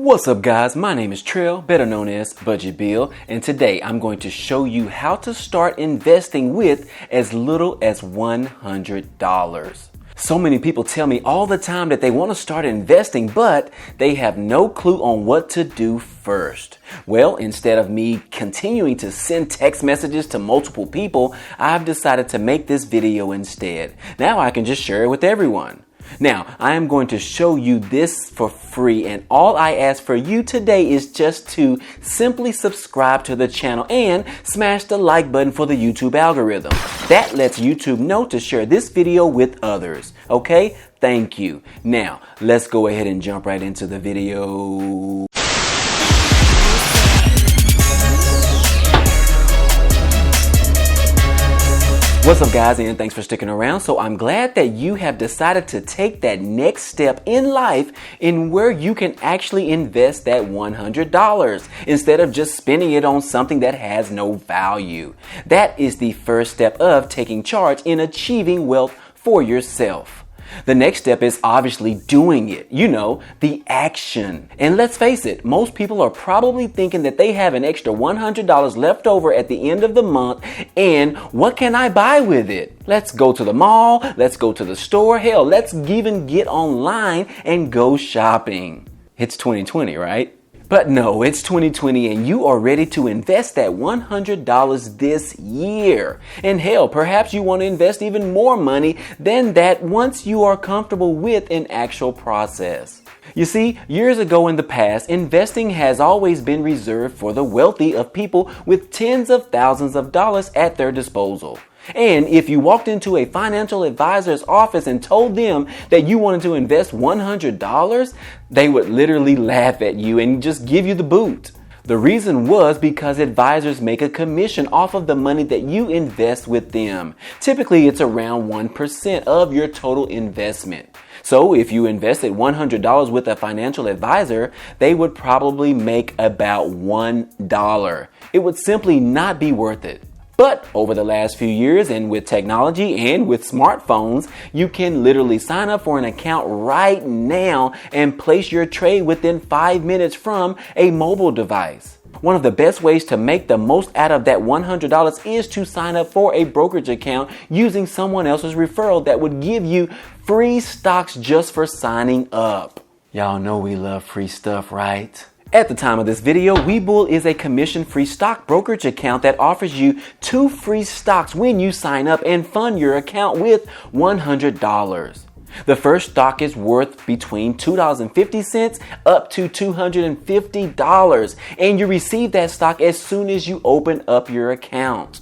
What's up guys, my name is Trill, better known as Budget Bill, and today I'm going to show you how to start investing with as little as $100. So many people tell me all the time that they want to start investing, but they have no clue on what to do first. Well, instead of me continuing to send text messages to multiple people, I've decided to make this video instead. Now I can just share it with everyone. Now, I am going to show you this for free, and all I ask for you today is just to simply subscribe to the channel and smash the like button for the YouTube algorithm. That lets YouTube know to share this video with others. Okay? Thank you. Now, let's go ahead and jump right into the video. What's up guys, and thanks for sticking around. So I'm glad that you have decided to take that next step in life in where you can actually invest that $100 instead of just spending it on something that has no value. That is the first step of taking charge in achieving wealth for yourself. The next step is obviously doing it, the action. And let's face it, most people are probably thinking that they have an extra $100 left over at the end of the month, and what can I buy with it? Let's go to the mall, let's go to the store, hell, let's even get online and go shopping. It's 2020, right? But no, it's 2020 and you are ready to invest that $100 this year. And hell, perhaps you want to invest even more money than that once you are comfortable with an actual process. You see, years ago in the past, investing has always been reserved for the wealthy of people with tens of thousands of dollars at their disposal. And if you walked into a financial advisor's office and told them that you wanted to invest $100, they would literally laugh at you and just give you the boot. The reason was because advisors make a commission off of the money that you invest with them. Typically, it's around 1% of your total investment. So if you invested $100 with a financial advisor, they would probably make about $1. It would simply not be worth it. But over the last few years, and with technology and with smartphones, you can literally sign up for an account right now and place your trade within 5 minutes from a mobile device. One of the best ways to make the most out of that $100 is to sign up for a brokerage account using someone else's referral that would give you free stocks just for signing up. Y'all know we love free stuff, right? At the time of this video, Webull is a commission-free stock brokerage account that offers you 2 free stocks when you sign up and fund your account with $100. The first stock is worth between $2.50 up to $250, and you receive that stock as soon as you open up your account.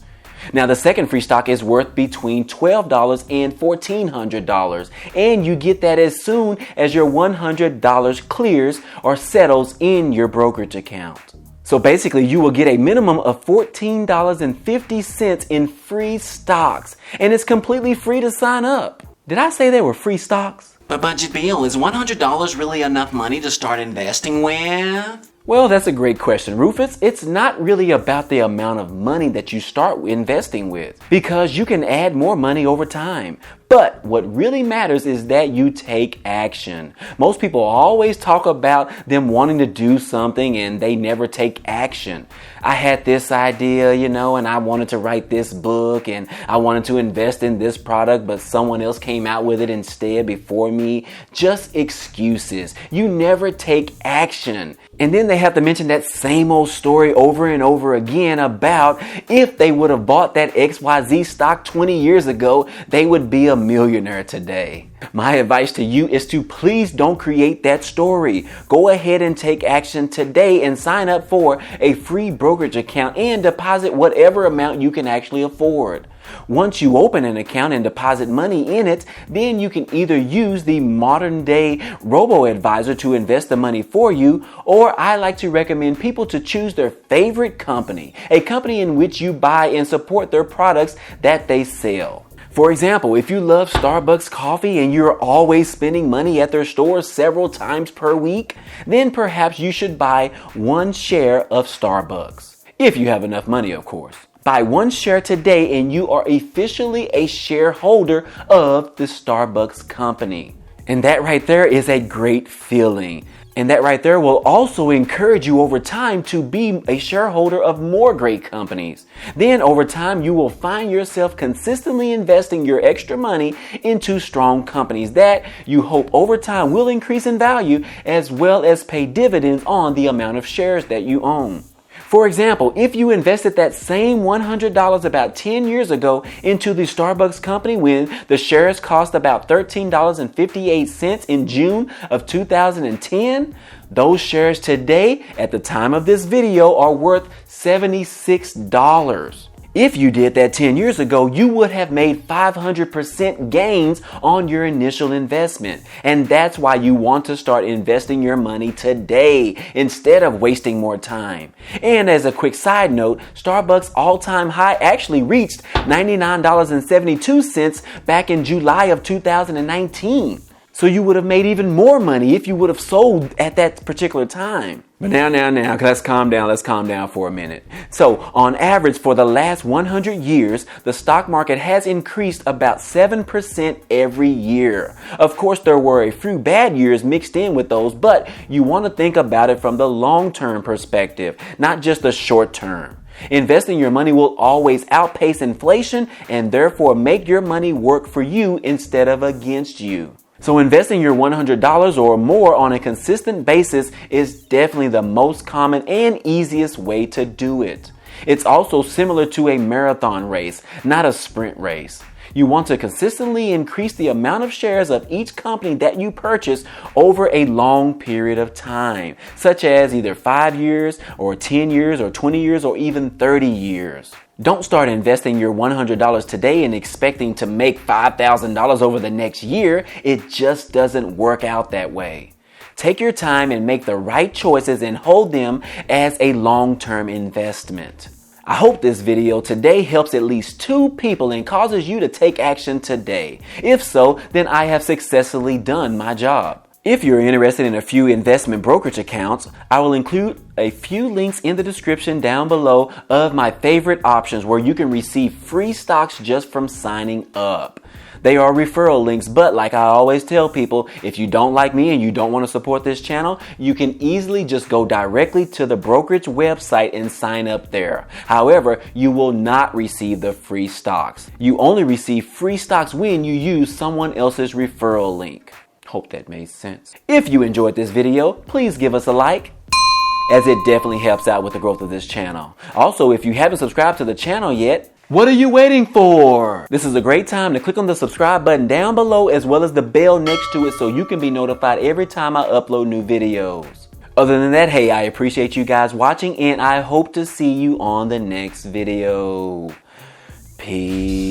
Now, the second free stock is worth between $12 and $1,400, and you get that as soon as your $100 clears or settles in your brokerage account. So basically, you will get a minimum of $14.50 in free stocks, and it's completely free to sign up. Did I say they were free stocks? But Budget Bill, is $100 really enough money to start investing with? Well, that's a great question, Rufus. It's not really about the amount of money that you start investing with, because you can add more money over time. But what really matters is that you take action. Most people always talk about them wanting to do something and they never take action. I had this idea, and I wanted to write this book and I wanted to invest in this product, but someone else came out with it instead before me. Just excuses. You never take action. And then they have to mention that same old story over and over again about if they would have bought that XYZ stock 20 years ago, they would be a millionaire today. My advice to you is to please don't create that story. Go ahead and take action today and sign up for a free brokerage account and deposit whatever amount you can actually afford. Once you open an account and deposit money in it, then you can either use the modern day robo-advisor to invest the money for you, or I like to recommend people to choose their favorite company, a company in which you buy and support their products that they sell. For example, if you love Starbucks coffee and you're always spending money at their stores several times per week, then perhaps you should buy 1 share of Starbucks. If you have enough money, of course. Buy 1 share today and you are officially a shareholder of the Starbucks company. And that right there is a great feeling. And that right there will also encourage you over time to be a shareholder of more great companies. Then over time, you will find yourself consistently investing your extra money into strong companies that you hope over time will increase in value as well as pay dividends on the amount of shares that you own. For example, if you invested that same $100 about 10 years ago into the Starbucks company when the shares cost about $13.58 in June of 2010, those shares today at the time of this video are worth $76. If you did that 10 years ago, you would have made 500% gains on your initial investment. And that's why you want to start investing your money today instead of wasting more time. And as a quick side note, Starbucks all-time high actually reached $99.72 back in July of 2019. So you would have made even more money if you would have sold at that particular time. But now, let's calm down for a minute. So on average for the last 100 years, the stock market has increased about 7% every year. Of course, there were a few bad years mixed in with those, but you want to think about it from the long-term perspective, not just the short term. Investing your money will always outpace inflation and therefore make your money work for you instead of against you. So investing your $100 or more on a consistent basis is definitely the most common and easiest way to do it. It's also similar to a marathon race, not a sprint race. You want to consistently increase the amount of shares of each company that you purchase over a long period of time, such as either 5 years or 10 years or 20 years or even 30 years. Don't start investing your $100 today and expecting to make $5,000 over the next year. It just doesn't work out that way. Take your time and make the right choices and hold them as a long-term investment. I hope this video today helps at least 2 people and causes you to take action today. If so, then I have successfully done my job. If you're interested in a few investment brokerage accounts, I will include a few links in the description down below of my favorite options where you can receive free stocks just from signing up. They are referral links, but like I always tell people, if you don't like me and you don't want to support this channel, you can easily just go directly to the brokerage website and sign up there. However, you will not receive the free stocks. You only receive free stocks when you use someone else's referral link. Hope that made sense. If you enjoyed this video, please give us a like, as it definitely helps out with the growth of this channel. Also, if you haven't subscribed to the channel yet, what are you waiting for? This is a great time to click on the subscribe button down below as well as the bell next to it so you can be notified every time I upload new videos. Other than that, hey, I appreciate you guys watching and I hope to see you on the next video. Peace.